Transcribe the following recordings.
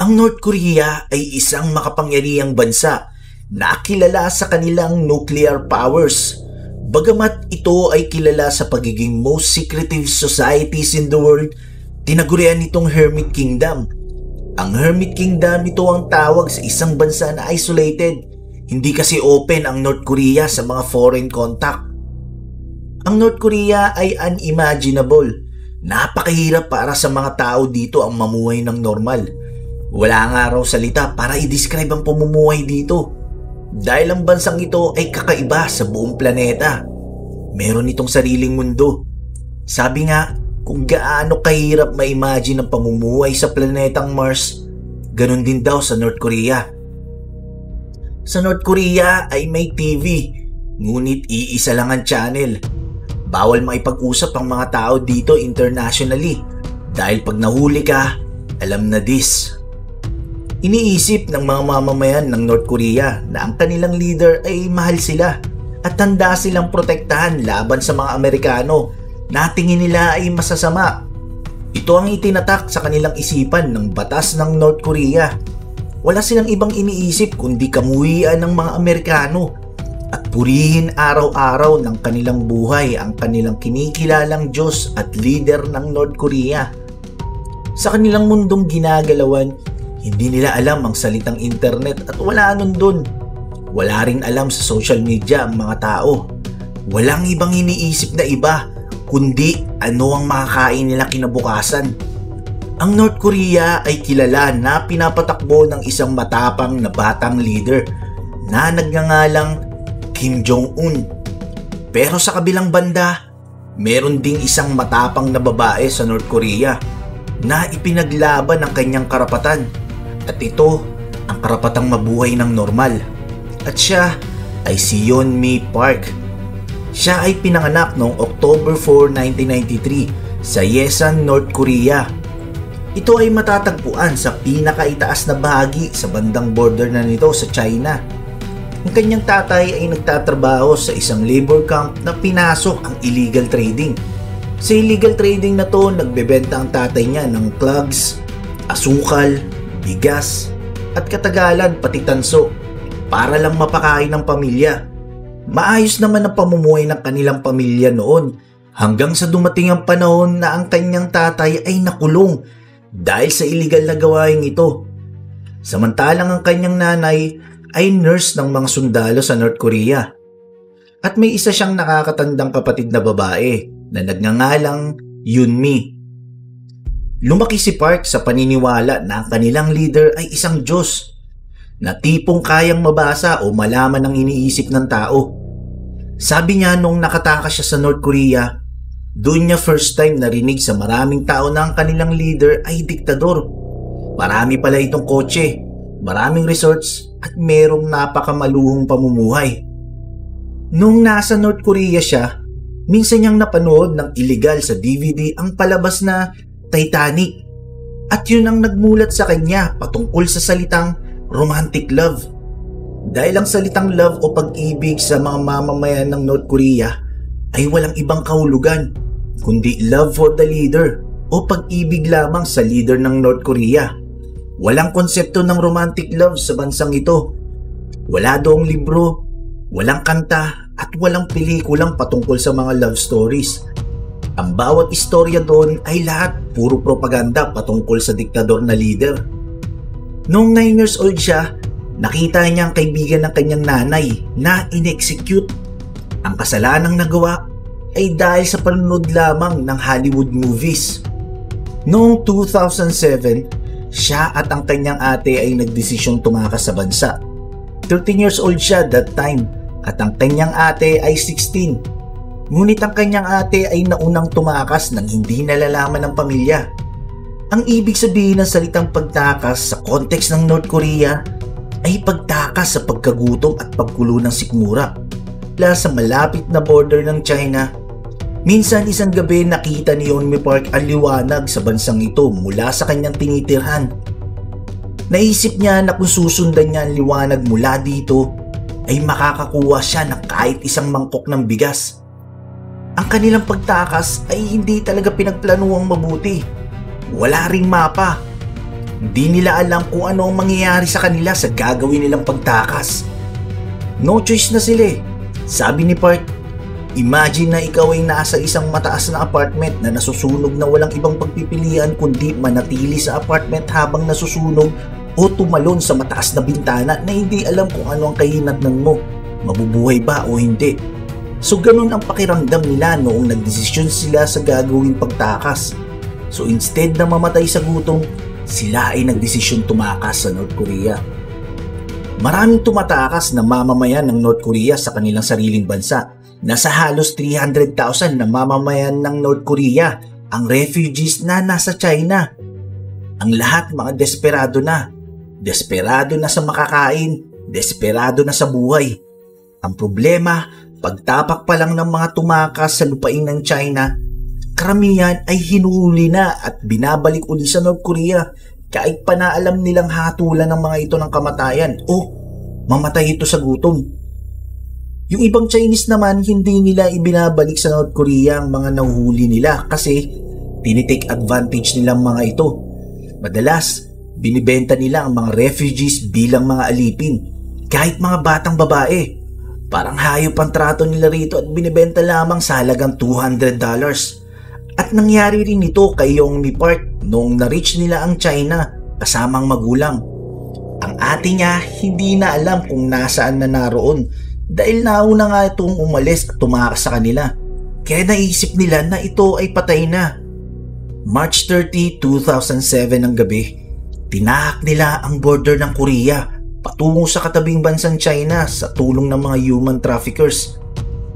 Ang North Korea ay isang makapangyarihang bansa na kilala sa kanilang nuclear powers. Bagamat ito ay kilala sa pagiging most secretive societies in the world, tinagurian nitong Hermit Kingdom. Ang Hermit Kingdom, ito ang tawag sa isang bansa na isolated. Hindi kasi open ang North Korea sa mga foreign contact. Ang North Korea ay unimaginable. Napakahirap para sa mga tao dito ang mamuhay ng normal. Wala nga raw salita para i-describe ang pamumuhay dito. Dahil ang bansang ito ay kakaiba sa buong planeta. Meron itong sariling mundo. Sabi nga, kung gaano kahirap ma-imagine ang pamumuhay sa planetang Mars, ganun din daw sa North Korea. Sa North Korea ay may TV, ngunit iisa lang ang channel. Bawal maipag-usap ang mga tao dito internationally dahil pag nahuli ka, alam na this. Iniisip ng mga mamamayan ng North Korea na ang kanilang leader ay mahal sila at handa silang protektahan laban sa mga Amerikano na tingin nila ay masasama. Ito ang itinatak sa kanilang isipan ng batas ng North Korea. Wala silang ibang iniisip kundi kamuhian ng mga Amerikano at purihin araw-araw ng kanilang buhay ang kanilang kinikilalang Diyos at leader ng North Korea. Sa kanilang mundong ginagalawan, hindi nila alam ang salitang internet at wala nun dun. Wala rin alam sa social media ang mga tao. Walang ibang iniisip na iba, kundi ano ang makakain nila kinabukasan. Ang North Korea ay kilala na pinapatakbo ng isang matapang na batang leader na nagngangalang Kim Jong-un. Pero sa kabilang banda, meron ding isang matapang na babae sa North Korea na ipinaglaban ang kanyang karapatan. At ito ang karapatang mabuhay ng normal. At siya ay si Yeonmi Park. Siya ay pinanganak noong October 4, 1993 sa Yesan, North Korea. Ito ay matatagpuan sa pinakaitaas na bahagi sa bandang border na nito sa China. Ang kanyang tatay ay nagtatrabaho sa isang labor camp na pinasok ang illegal trading. Sa illegal trading na to, nagbebenta ang tatay niya ng clogs, asukal, bigas, at katagalan pati tanso para lang mapakain ng pamilya. Maayos naman ang pamumuhay ng kanilang pamilya noon hanggang sa dumating ang panahon na ang kanyang tatay ay nakulong dahil sa illegal na gawain ito. Samantalang ang kanyang nanay ay nurse ng mga sundalo sa North Korea. At may isa siyang nakakatandang kapatid na babae na nagngangalang Yeonmi. Lumaki si Park sa paniniwala na ang kanilang leader ay isang Diyos na tipong kayang mabasa o malaman ang iniisip ng tao. Sabi niya nung nakatakas siya sa North Korea, doon niya first time narinig sa maraming tao na ang kanilang leader ay diktador. Marami pala itong kotse, maraming resorts at merong napakamaluhong pamumuhay. Nung nasa North Korea siya, minsan niyang napanood ng illegal sa DVD ang palabas na Titanic. At yun ang nagmulat sa kanya patungkol sa salitang romantic love. Dahil ang salitang love o pag-ibig sa mga mamamayan ng North Korea ay walang ibang kahulugan, kundi love for the leader o pag-ibig lamang sa leader ng North Korea. Walang konsepto ng romantic love sa bansang ito. Wala doong libro, walang kanta at walang pelikulang patungkol sa mga love stories. Ang bawat istorya doon ay lahat puro propaganda patungkol sa diktador na leader. Noong 9 years old siya, nakita niya ang kaibigan ng kanyang nanay na in-execute. Ang kasalanang nagawa ay dahil sa panonood lamang ng Hollywood movies. Noong 2007, siya at ang kanyang ate ay nagdesisyong tumakas sa bansa. 13 years old siya that time at ang kanyang ate ay 16. Ngunit ang kanyang ate ay naunang tumakas nang hindi nalalaman ng pamilya. Ang ibig sabihin ng salitang pagtakas sa konteks ng North Korea ay pagtakas sa pagkagutom at pagkulo ng sikmura. Mula sa malapit na border ng China, minsan isang gabi nakita ni Yeonmi Park ang liwanag sa bansang ito mula sa kanyang tinitirhan. Naisip niya na kung susundan niya ang liwanag mula dito, ay makakakuha siya ng kahit isang mangkok ng bigas. Ang kanilang pagtakas ay hindi talaga pinagplanuhang mabuti. Wala ring mapa. Hindi nila alam kung ano ang mangyayari sa kanila sa gagawin nilang pagtakas. No choice na sila eh. Sabi ni Park, imagine na ikaw ay nasa isang mataas na apartment na nasusunog na walang ibang pagpipilian kundi manatili sa apartment habang nasusunog o tumalon sa mataas na bintana na hindi alam kung ano ang kahinatnan mo. Mabubuhay ba o hindi? So ganun ang pakiramdam nila noong nagdesisyon sila sa gagawing pagtakas. So instead na mamatay sa gutom, sila ay nagdesisyon tumakas sa North Korea. Maraming tumatakas na mamamayan ng North Korea sa kanilang sariling bansa. Nasa halos 300,000 na mamamayan ng North Korea ang refugees na nasa China. Ang lahat mga desperado na. Desperado na sa makakain, desperado na sa buhay. Ang problema, pagtapak pa lang ng mga tumakas sa lupain ng China, karamihan ay hinuhuli na at binabalik uli sa North Korea kahit pa na alam nilang hatulan ng mga ito ng kamatayan o mamatay ito sa gutom. Yung ibang Chinese naman, hindi nila ibinabalik sa North Korea ang mga nahuhuli nila kasi tinitake advantage nilang mga ito. Madalas, binibenta nila ang mga refugees bilang mga alipin, kahit mga batang babae. Parang hayop ang trato nila rito at binibenta lamang sa halagang $200. At nangyari rin ito kay Yeongmi Park noong na-reach nila ang China kasamang magulang. Ang ate niya hindi na alam kung nasaan na naroon dahil nauna nga itong umalis at tumakas sa kanila. Kaya naisip nila na ito ay patay na. March 30, 2007 ng gabi, tinahak nila ang border ng Korea patungo sa katabing bansang China sa tulong ng mga human traffickers.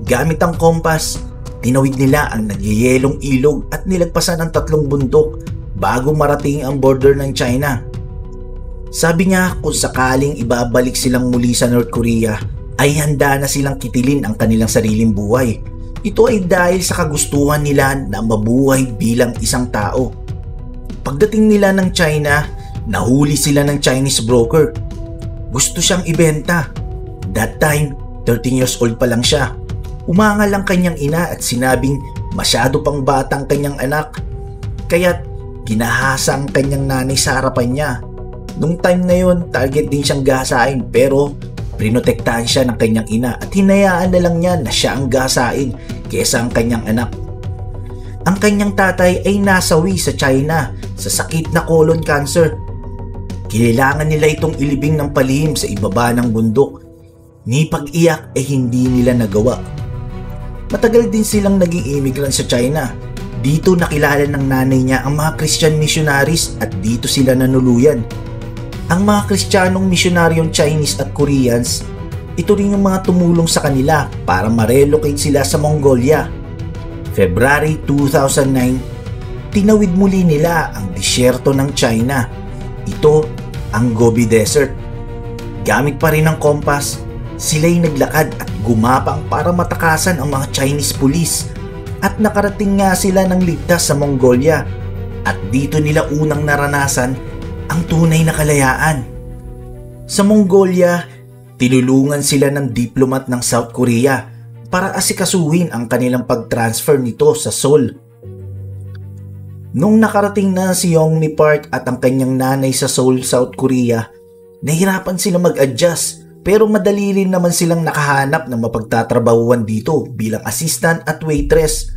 Gamit ang kompas, tinawid nila ang nagyayelong ilog at nilagpasan ang 3 bundok bago marating ang border ng China. Sabi niya kung sakaling ibabalik silang muli sa North Korea ay handa na silang kitilin ang kanilang sariling buhay. Ito ay dahil sa kagustuhan nila na mabuhay bilang isang tao. Pagdating nila ng China, nahuli sila ng Chinese broker. Gusto siyang ibenta. That time, 13 years old pa lang siya. Umangal ang kanyang ina at sinabing masyado pang batang kanyang anak. Kaya't ginahasa ang kanyang nanay sa harapan niya. Nung time na yun, target din siyang gasain pero prinotektahan siya ng kanyang ina at hinayaan na lang niya na siya ang gasain kesa ang kanyang anak. Ang kanyang tatay ay nasawi sa China sa sakit na colon cancer. Kailangan nila itong ilibing ng palihim sa ibaba ng bundok. Ni pag-iyak ay hindi nila nagawa. Matagal din silang naging immigrant sa China. Dito nakilala ng nanay niya ang mga Christian missionaries at dito sila nanuluyan. Ang mga Kristiyanong misyonaryong Chinese at Koreans, ito rin yung mga tumulong sa kanila para ma-relocate sila sa Mongolia. February 2009, tinawid muli nila ang disyerto ng China. Ito ang Gobi Desert. Gamit pa rin ang kompas, sila'y naglakad at gumapang para matakasan ang mga Chinese police at nakarating nga sila ng ligtas sa Mongolia at dito nila unang naranasan ang tunay na kalayaan. Sa Mongolia, tinulungan sila ng diplomat ng South Korea para asikasuhin ang kanilang pag-transfer nito sa Seoul. Nung nakarating na si Yeongmi Park at ang kanyang nanay sa Seoul, South Korea, nahirapan sila mag-adjust pero madali rin naman silang nakahanap ng mapagtatrabahuan dito bilang assistant at waitress.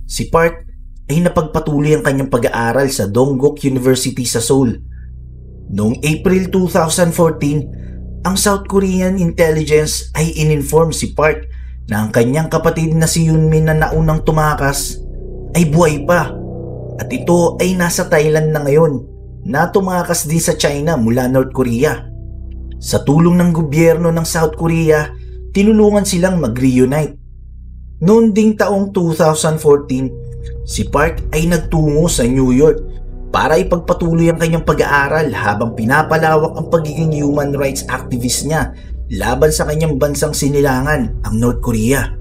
Si Park ay napagpatuloy ang kanyang pag-aaral sa Dongguk University sa Seoul. Noong April 2014, ang South Korean intelligence ay ininform si Park na ang kanyang kapatid na si Yunmin na naunang tumakas ay buhay pa. At ito ay nasa Thailand na ngayon na tumakas din sa China mula North Korea. Sa tulong ng gobyerno ng South Korea, tinulungan silang mag-reunite. Noong ding taong 2014, si Park ay nagtungo sa New York para ipagpatuloy ang kanyang pag-aaral habang pinapalawak ang pagiging human rights activist niya laban sa kanyang bansang sinilangan, ang North Korea.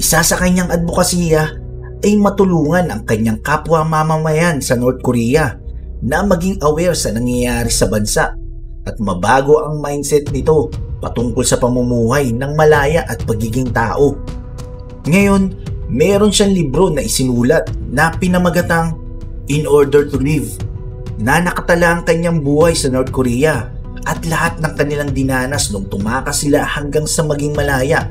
Isa sa kanyang advokasya ay matulungan ang kanyang kapwa mamamayan sa North Korea na maging aware sa nangyayari sa bansa at mabago ang mindset nito patungkol sa pamumuhay ng malaya at pagiging tao. Ngayon, meron siyang libro na isinulat na pinamagatang In Order to Live. na nakatala ang kanyang buhay sa North Korea at lahat ng kanilang dinanas nung tumakas sila hanggang sa maging malaya.